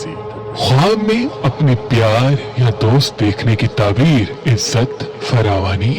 नसीब। ख्वाब में अपने प्यार या दोस्त देखने की ताबीर इज्जत, फरावानी,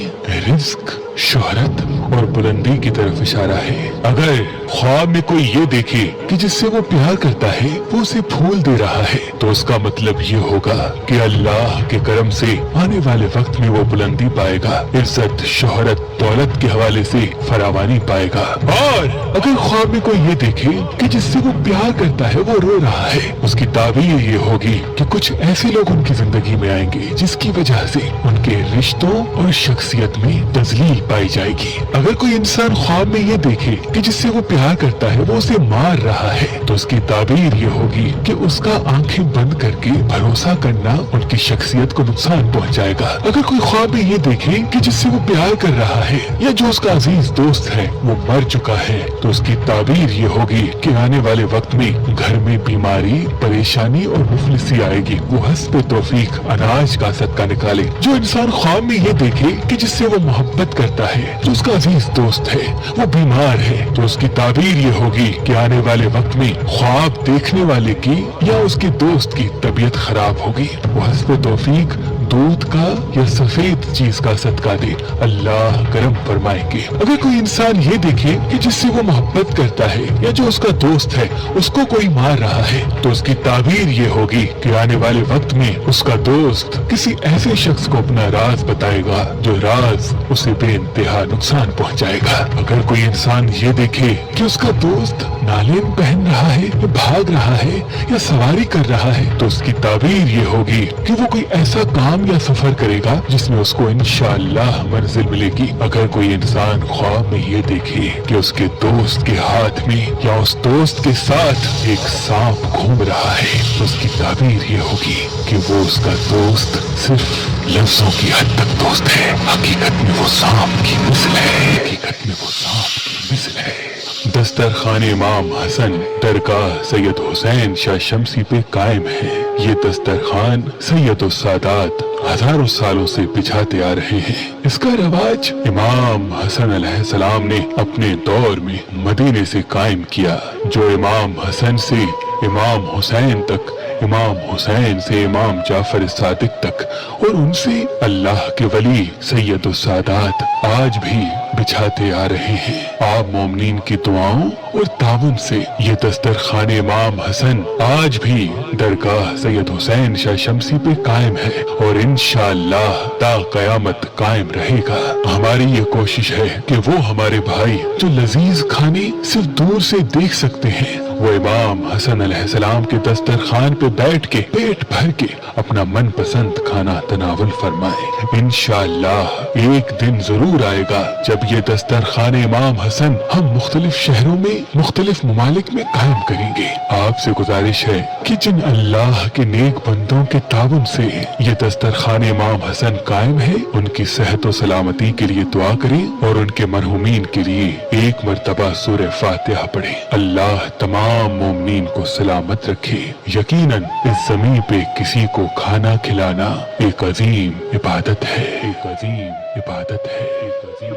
रिज्क, शोहरत और बुलंदी की तरफ इशारा है। अगर ख्वाब में कोई ये देखे कि जिससे वो प्यार करता है वो उसे फूल दे रहा है, तो उसका मतलब ये होगा कि अल्लाह के करम से आने वाले वक्त में वो बुलंदी पाएगा, इज्जत, शोहरत, दौलत के हवाले से फरावानी पाएगा। और अगर ख्वाब में कोई ये देखे कि जिससे वो प्यार करता है वो रो रहा है, उसकी ताबीर ये होगी कि कुछ ऐसे लोग उनकी जिंदगी में आएंगे जिसकी वजह से उनके रिश्तों और शख्सियत में तजलील पाई जाएगी। अगर कोई इंसान ख्वाब में ये देखे कि जिससे वो प्यार करता है वो उसे मार रहा है, तो उसकी ताबीर ये होगी कि उसका आंखें बंद करके भरोसा करना उनकी शख्सियत को नुकसान पहुंचाएगा। अगर कोई ख्वाब में ये देखे कि जिससे वो प्यार कर रहा है या जो उसका अजीज दोस्त है वो मर चुका है, तो उसकी ताबीर ये होगी कि आने वाले वक्त में घर में बीमारी, परेशानी और मुफलिसी आएगी। वो हस्ब तौफीक अनाज का सदका निकाले। जो इंसान ख्वाब में ये देखे कि जिससे वो मोहब्बत करता है, जो उसका अजीज दोस्त है वो बीमार है, तो उसकी ताबीर ये होगी कि आने वाले वक्त में ख्वाब देखने वाले की या उसके दोस्त की तबीयत खराब होगी। वो हस्ब तौफीक दूध का या सफेद चीज का सदका दे, अल्लाह करम फरमाएंगे। अगर कोई इंसान ये देखे कि जिससे वो मोहब्बत करता है या जो उसका दोस्त है उसको कोई मार रहा है, तो उसकी ताबीर ये होगी कि आने वाले वक्त में उसका दोस्त किसी ऐसे शख्स को अपना राज बताएगा जो राज उसे बेइंतहा नुकसान पहुंचाएगा। अगर कोई इंसान ये देखे कि उसका दोस्त नालेन पहन रहा है या भाग रहा है या सवारी कर रहा है, तो उसकी ताबीर ये होगी कि वो कोई ऐसा काम या सफर करेगा जिसमें उसको इंशाअल्लाह मंजिल मिलेगी। अगर कोई इंसान ख्वाब में ये देखे कि उसके दोस्त के हाथ में या उस दोस्त के साथ एक सांप घूम रहा है, तो उसकी ताबीर ये होगी कि वो उसका दोस्त सिर्फ लफ्जों की हद तक दोस्त है, हकीकत में वो सांप की मिसल है, हकीकत में वो सांप की मिसल है। दस्तरखान इमाम हसन दरगाह सैयद हुसैन शाह शमसी पे कायम है। ये दस्तरखान सैयद सादात हजारों सालों से बिछाते आ रहे हैं। इसका रवाज इमाम हसन अलैहिस्सलाम ने अपने दौर में मदीने से कायम किया। जो इमाम हसन से इमाम हुसैन तक, इमाम हुसैन से इमाम जाफर सादिक तक और उनसे अल्लाह के वली सैयद सादात आज भी बिछाते आ रहे हैं। आप मोमिनीन की दुआओं और ताउन से ये दस्तरखान इमाम हसन आज भी दरगाह सैयद हुसैन शाह शमसी पे कायम है और इंशाअल्लाह ता कयामत कायम रहेगा। हमारी ये कोशिश है कि वो हमारे भाई जो लजीज खाने सिर्फ दूर से देख सकते हैं, वो इमाम हसन अलैहिस्सलाम के दस्तरखान पे बैठ के पेट भर के अपना मनपसंद खाना तनावुल फरमाए। इंशाअल्लाह एक दिन जरूर आएगा जब ये दस्तरखान इमाम हसन हम मुख्तलिफ शहरों में, मुख्तलिफ ममालिक में कायम करेंगे। आपसे गुजारिश है कि जिन अल्लाह के नेक बंदों के ताउन से ये दस्तरखान इमाम हसन कायम है, उनकी सेहत और सलामती के लिए दुआ करें और उनके मरहूमीन के लिए एक मर्तबा सूरह फातिहा पढ़ें। अल्लाह तमाम मोमिनीन को सलामत रखे। यकीनन इस ज़मीन पे किसी को खाना खिलाना एक अजीम इबादत है, एक अजीम इबादत है, एक अजीम।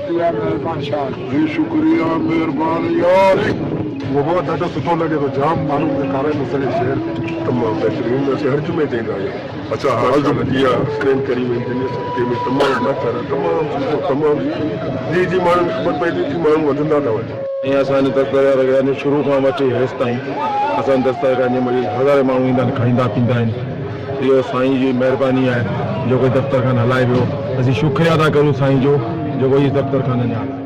शुक्रिया मेहरबान यार, बहुत ज़्यादा सुठो लगे तो जाम मालूम के कारण मसले शहर तमाम बेहतरीन शहर जुमे देगा ये। अच्छा हाल जो दिया स्क्रीन करीम इंजीनियर सबके में तमाम बहतर तमाम जी जी मालूम खबर पई थी मालूम वधंदा था वञे। असांजे दस्तरखाने यानी शुरू खां वठी हेसि ताईं असां दस्तरखाने में हज़ारे माण्हू ईंदा आहिनि, खाईंदा पींदा आहिनि। इहो साईं जी महिरबानी आहे जेको दस्तरखानो हलाए वियो। असीं शुक्रिया था करूं साईं जो जेको इहो दस्तरखानो हलाए।